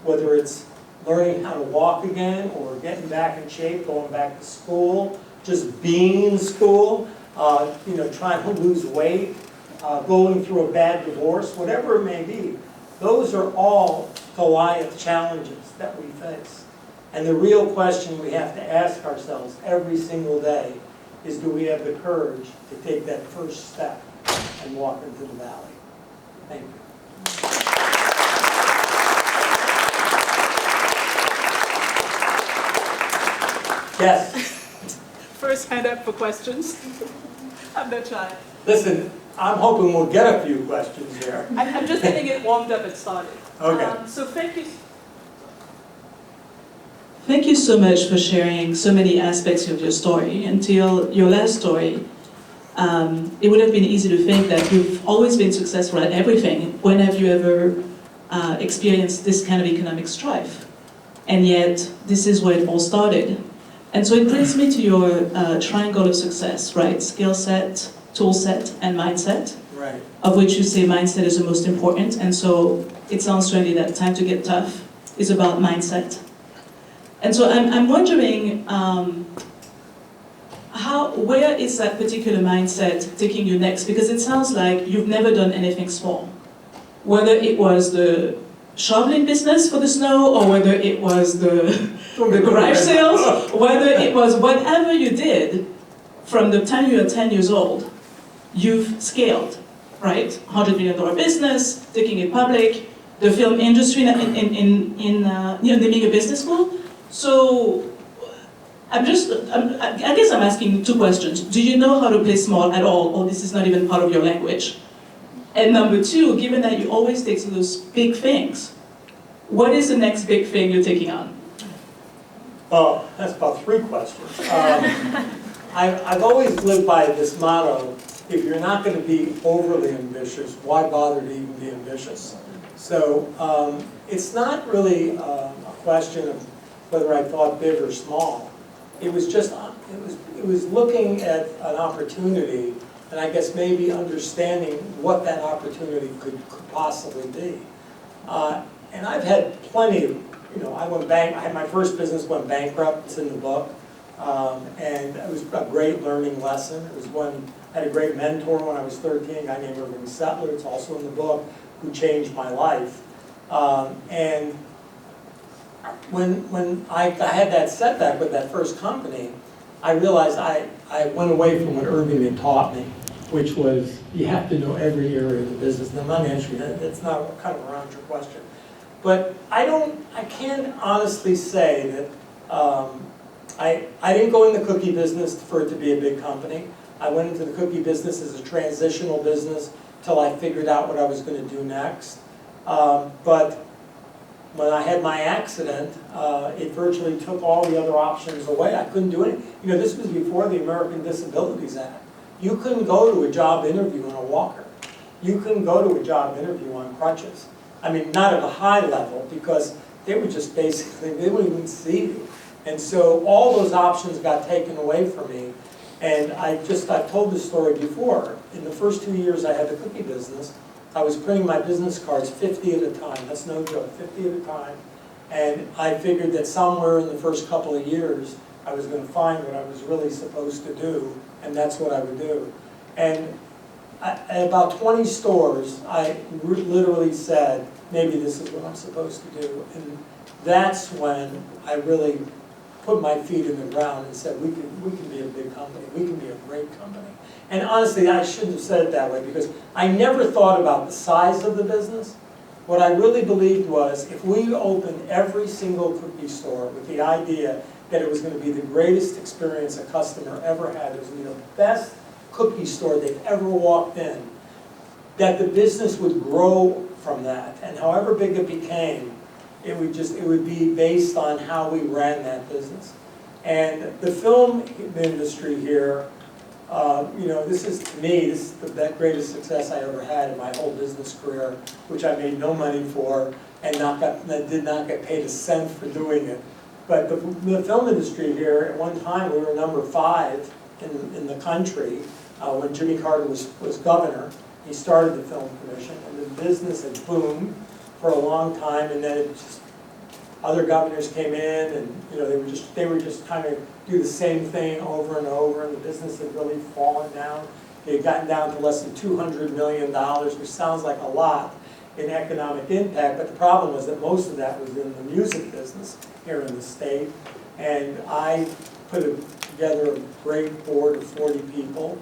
whether it's learning how to walk again, or getting back in shape, going back to school, just being in school, trying to lose weight, going through a bad divorce, whatever it may be. Those are all Goliath challenges that we face. And the real question we have to ask ourselves every single day is, do we have the courage to take that first step and walk into the valley? Thank you. Yes? First hand up for questions. I'm not shy. Listen, I'm hoping we'll get a few questions here. I'm just getting it warmed up and started. Okay. So thank you. Thank you so much for sharing so many aspects of your story. Until your last story, it would have been easy to think that you've always been successful at everything. When have you ever experienced this kind of economic strife? And yet, this is where it all started. And so it brings me to your triangle of success, right? Skill set, tool set, and mindset. Right. Of which you say mindset is the most important. And so it sounds to me that Time to Get Tough is about mindset. And so I'm wondering, where is that particular mindset taking you next? Because it sounds like you've never done anything small. Whether it was the shoveling business for the snow, or whether it was the garage sales, whether it was whatever you did from the time you were 10 years old, you've scaled, right? $100 million business, taking it public, the film industry in naming a business school. So I guess I'm asking two questions. Do you know how to play small at all, or this is not even part of your language? And number two, given that you always take those big things, what is the next big thing you're taking on? Well, that's about three questions. I've always lived by this motto: if you're not going to be overly ambitious, why bother to even be ambitious? So it's not really a question of whether I thought big or small. It was just, it was looking at an opportunity, and I guess maybe understanding what that opportunity could possibly be. And I've had plenty of, I had my first business went bankrupt, it's in the book, and it was a great learning lesson. It was I had a great mentor when I was 13, a guy named Irving Settler, it's also in the book, who changed my life. And when I had that setback with that first company, I realized I went away from what Irving had taught me, which was you have to know every area of the business. And I'm not answering that, that's not kind of around your question. But I can't honestly say that I didn't go in the cookie business for it to be a big company. I went into the cookie business as a transitional business till I figured out what I was going to do next. But when I had my accident, it virtually took all the other options away. I couldn't do anything. This was before the American Disabilities Act. You couldn't go to a job interview on a walker. You couldn't go to a job interview on crutches. I mean, not at a high level, because they were just basically, they wouldn't even see you. And so all those options got taken away from me. And I've told this story before. In the first 2 years I had the cookie business, I was printing my business cards 50 at a time. That's no joke, 50 at a time. And I figured that somewhere in the first couple of years, I was going to find what I was really supposed to do, and that's what I would do. And at about 20 stores, I literally said, maybe this is what I'm supposed to do. And that's when I really put my feet in the ground and said, we can be a big company, we can be a great company. And honestly, I shouldn't have said it that way, because I never thought about the size of the business. What I really believed was, if we opened every single cookie store with the idea that it was going to be the greatest experience a customer ever had, it was going to be the best cookie store they've ever walked in, that the business would grow from that. And however big it became, it would be based on how we ran that business. And the film industry here, this is, to me, this is the greatest success I ever had in my whole business career, which I made no money for and did not get paid a cent for doing it. But the film industry here, at one time, we were number 5 in the country when Jimmy Carter was governor. He started the Film Commission, and the business had boomed for a long time, and then other governors came in, and they were just kind of do the same thing over and over, and the business had really fallen down. It had gotten down to less than $200 million, which sounds like a lot in economic impact, but the problem was that most of that was in the music business here in the state. And I put together a great board of 40 people,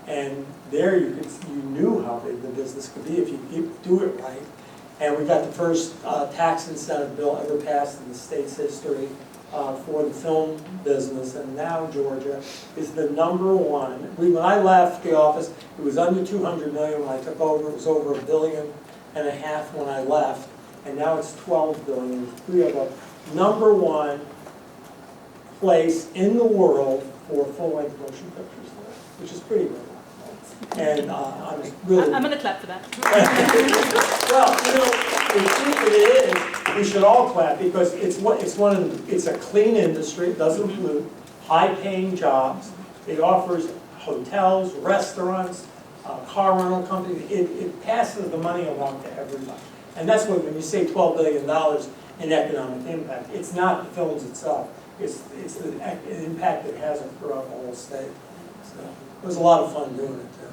and there you knew how big the business could be if you do it right. And we got the first tax incentive bill ever passed in the state's history for the film business, and now Georgia is the #1. When I left the office, it was under 200 million. When I took over, it was over $1.5 billion when I left, and now it's 12 billion. We have a #1 place in the world for full-length motion pictures, which is pretty good. And I'm really... I'm going to clap for that. Well, the truth of it is, we should all clap, because it's a clean industry. It doesn't pollute, high-paying jobs. It offers hotels, restaurants, car rental companies. It passes the money along to everybody. And that's what, when you say $12 billion in economic impact, it's not the films itself. It's the impact it has throughout the whole state. So it was a lot of fun doing it too.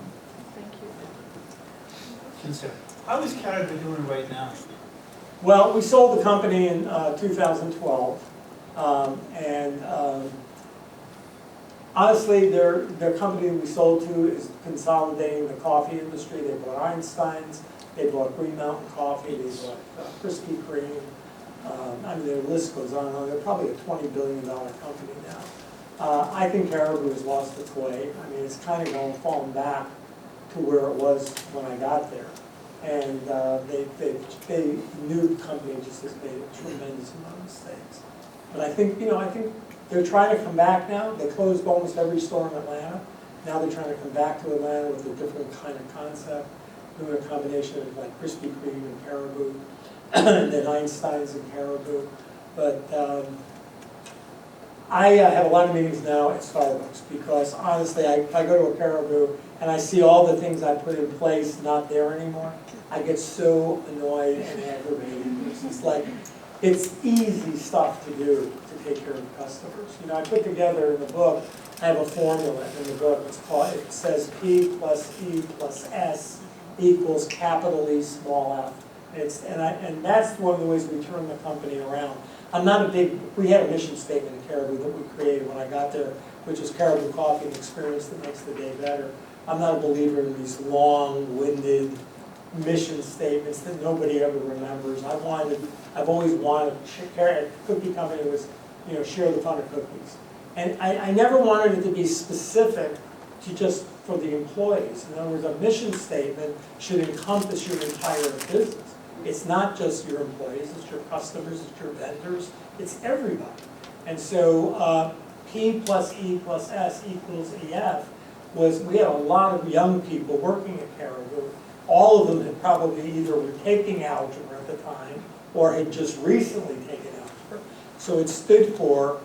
Thank you. Concern. How is Canada doing right now? Well, we sold the company in 2012, honestly, their company we sold to is consolidating the coffee industry. They bought Einstein's, they bought Green Mountain Coffee, they bought Krispy Kreme. I mean, their list goes on and on. They're probably a $20 billion company now. I think Caribou has lost its way. I mean, it's kind of fallen back to where it was when I got there. And they knew the company just has made a tremendous amount of mistakes. But I think, I think they're trying to come back now. They closed almost every store in Atlanta. Now they're trying to come back to Atlanta with a different kind of concept, doing a combination of like Krispy Kreme and Caribou, and then Einstein's and Caribou. But I have a lot of meetings now at Starbucks because honestly, if I go to a Caribou and I see all the things I put in place not there anymore, I get so annoyed and aggravated. It's just like, it's easy stuff to do to take care of customers. I put together in the book, I have a formula in the book. It says P plus E plus S equals capital E small f. And that's one of the ways we turn the company around. We had a mission statement in Caribou that we created when I got there, which is Caribou Coffee, an experience that makes the day better. I'm not a believer in these long-winded mission statements that nobody ever remembers. I've always wanted a cookie company was, share the fun of cookies. And I never wanted it to be specific to just for the employees. In other words, a mission statement should encompass your entire business. It's not just your employees, it's your customers, it's your vendors, it's everybody. And so P plus E plus S equals EF we had a lot of young people working at Caribou. All of them had probably either were taking algebra at the time or had just recently taken algebra. So it stood for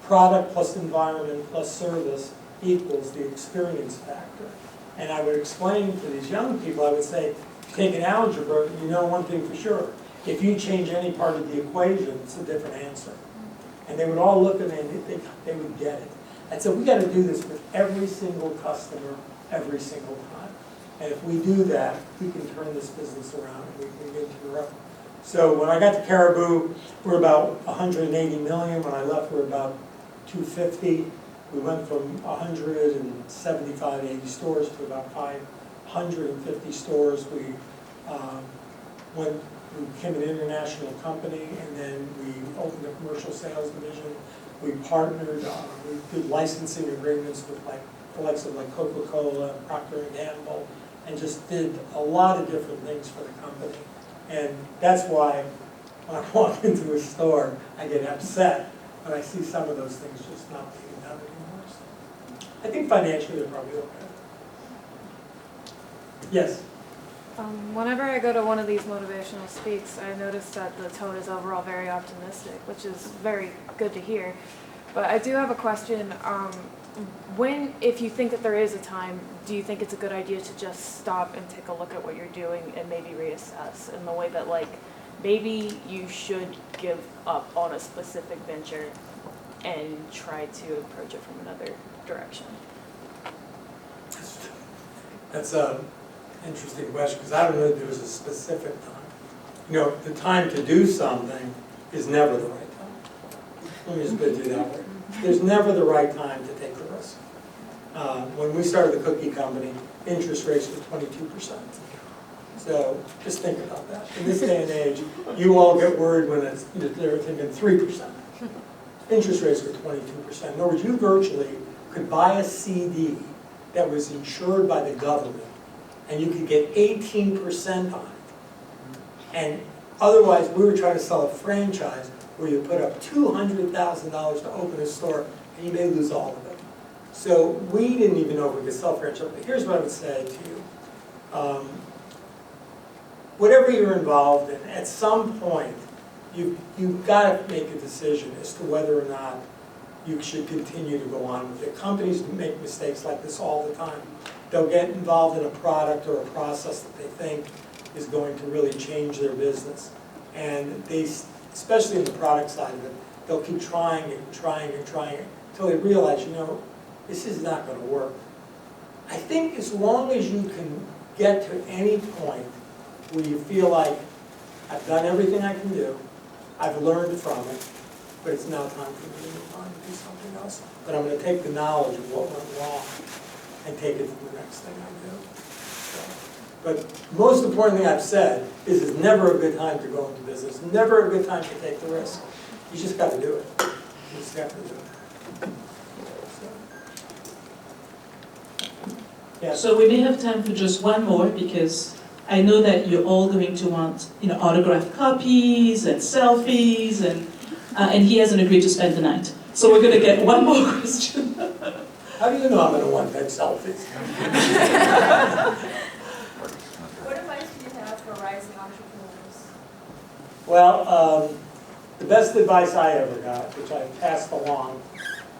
product plus environment plus service equals the experience factor. And I would explain to these young people, I would say, take an algebra, you know one thing for sure. If you change any part of the equation, it's a different answer. And they would all look at me and they would get it. And so we got to do this with every single customer, every single time. And if we do that, we can turn this business around and we can get to grow. So when I got to Caribou, we're about 180 million. When I left, we're about 250. We went from 175, 80 stores to about 550 stores. We became an international company, and then we opened a commercial sales division. We partnered, we did licensing agreements with the likes of Coca-Cola, Procter & Gamble, and just did a lot of different things for the company. And that's why when I walk into a store, I get upset when I see some of those things just not being done anymore. So I think financially they're probably okay. Yes? Whenever I go to one of these motivational speaks, I notice that the tone is overall very optimistic, which is very good to hear. But I do have a question. If you think that there is a time, do you think it's a good idea to just stop and take a look at what you're doing and maybe reassess in the way that, maybe you should give up on a specific venture and try to approach it from another direction? That's an interesting question, because I don't know if there's a specific time. The time to do something is never the right time. Let me just put it that way. There's never the right time to take a risk. When we started the cookie company, interest rates were 22%. So just think about that. In this day and age, you all get worried when they're thinking 3%. Interest rates were 22%. In other words, you virtually could buy a CD that was insured by the government, and you could get 18% on it. And otherwise, we were trying to sell a franchise where you put up $200,000 to open a store, and you may lose all of it. So we didn't even know if we could sell franchise. But here's what I would say to you. Whatever you're involved in, at some point, you've got to make a decision as to whether or not you should continue to go on with it. Companies make mistakes like this all the time. They'll get involved in a product or a process that they think is going to really change their business. And they, especially in the product side of it, they'll keep trying it and trying it and trying it until they realize, this is not gonna work. I think as long as you can get to any point where you feel like, I've done everything I can do, I've learned from it, but it's now time for me to move on and do something else. But I'm gonna take the knowledge of what went wrong and take it to the next thing I do. So, but most important thing I've said is it's never a good time to go into business, never a good time to take the risk. You just gotta do it. You just have to do it. Yes. So we may have time for just one more, because I know that you're all going to want, autographed copies and selfies, and he hasn't agreed to spend the night. So we're going to get one more question. How do you know I'm gonna want that selfies? What advice do you have for rising entrepreneurs? Well, the best advice I ever got, which I passed along,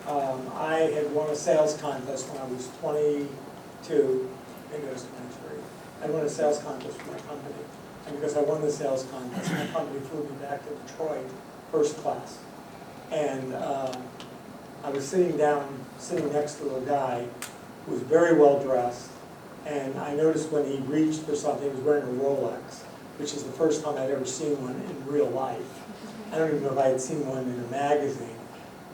I had won a sales contest when I was 22, maybe I was 23. I won a sales contest for my company. And because I won the sales contest, my company flew me back to Detroit, first class. And I was sitting next to a guy who was very well dressed. And I noticed when he reached for something, he was wearing a Rolex, which is the first time I'd ever seen one in real life. I don't even know if I had seen one in a magazine.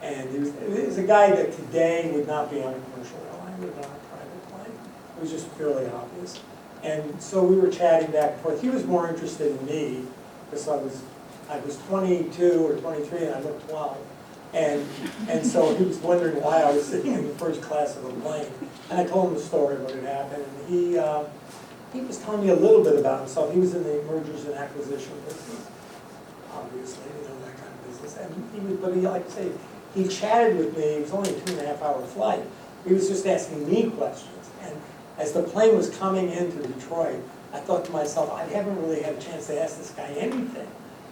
And he was a guy that today would not be on a commercial airline, would not on a private plane. It was just fairly obvious. And so we were chatting back and forth. He was more interested in me because I was 22 or 23 and I looked 12. And so he was wondering why I was sitting in the first class of a plane. And I told him the story of what had happened. And he was telling me a little bit about himself. He was in the mergers and acquisition business, obviously, that kind of business. And but like I say, he chatted with me. It was only a 2.5-hour flight. He was just asking me questions. And as the plane was coming into Detroit, I thought to myself, I haven't really had a chance to ask this guy anything.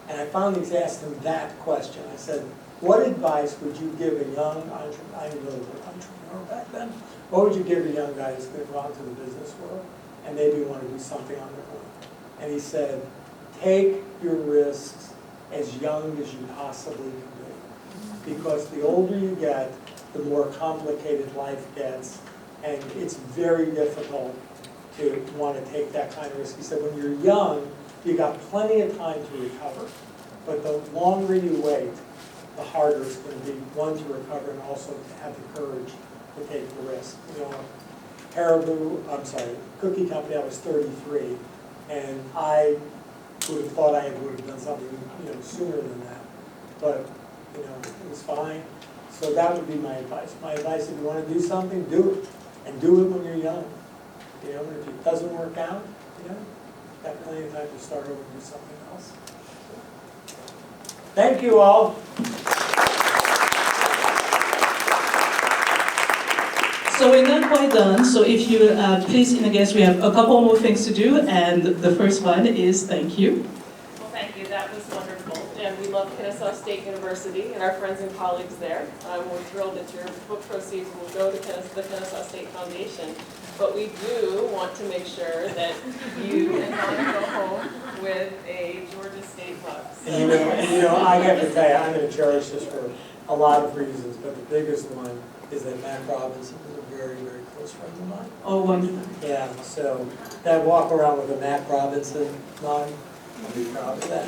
And I finally asked him that question. I said, what advice would you give a young entrepreneur? I didn't know the word entrepreneur back then. What would you give a young guy who's going to go out into the business world and maybe want to do something on their own? And he said, take your risks as young as you possibly can be. Because the older you get, the more complicated life gets. And it's very difficult to want to take that kind of risk. He said, when you're young, you got plenty of time to recover. But the longer you wait, the harder it's going to be, one, to recover and also to have the courage to take the risk. Cookie Company, I was 33, and I would have thought I would have done something, sooner than that. But, it was fine. So that would be my advice. My advice, if you want to do something, do it. And do it when you're young. And if it doesn't work out, have plenty of time to start over and do something else. Thank you all. So we're not quite done. So if you please, I guess we have a couple more things to do. And the first one is thank you. Well, thank you. That was wonderful. And we love Kennesaw State University and our friends and colleagues there. We're thrilled that your book proceeds will go to the Kennesaw State Foundation. But we do want to make sure that you and Donna go home with a Georgia State mug. And I have to tell you, I'm going to cherish this for a lot of reasons, but the biggest one is that Mac Robinson is a very, very close friend of mine. Oh, wonderful. Yeah, so that walk around with a Mac Robinson mug, I'll be proud of that.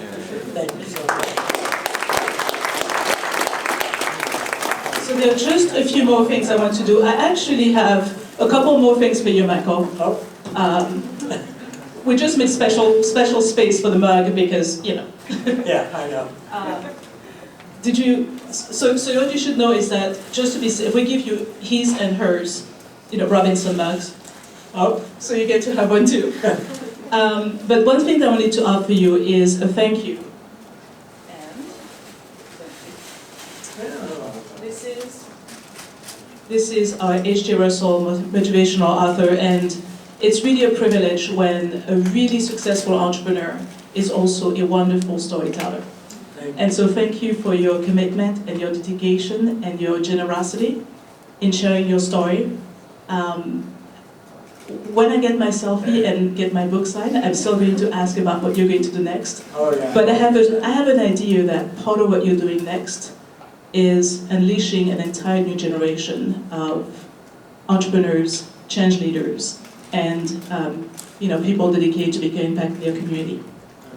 Thank you so much. So there are just a few more things I want to do. I actually have a couple more things for you, Michael. Oh. We just made special space for the mug because, Yeah, I know. Did you? So what you should know is that just to be safe, we give you his and hers, Robinson mugs. Oh. So you get to have one too. But one thing that I wanted to offer you is a thank you. And this is our H.J. Russell motivational author, and it's really a privilege when a really successful entrepreneur is also a wonderful storyteller. And so thank you for your commitment and your dedication and your generosity in sharing your story. When I get my selfie and get my book signed, I'm still going to ask about what you're going to do next. Oh, yeah. But I have an idea that part of what you're doing next is unleashing an entire new generation of entrepreneurs, change leaders, and people dedicated to making an impact in their community.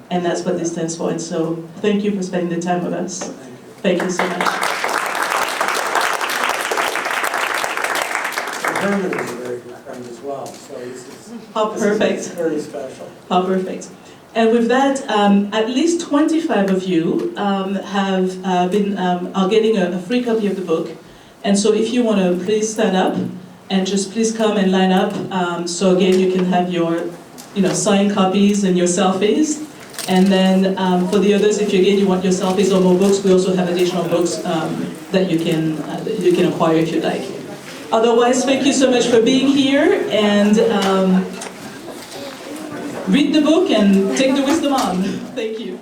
And that's what this stands for. And so thank you for spending the time with us. Thank you so much. Herman is a very good friend as well, so this is How perfect. very special. How perfect. And with that, at least 25 of you are getting a free copy of the book. And so if you want to please stand up and just please come and line up. So again, you can have your signed copies and your selfies. And then for the others, if you want your selfies or more books, we also have additional books that you can acquire if you like. Otherwise, thank you so much for being here, and read the book and take the wisdom on. Thank you.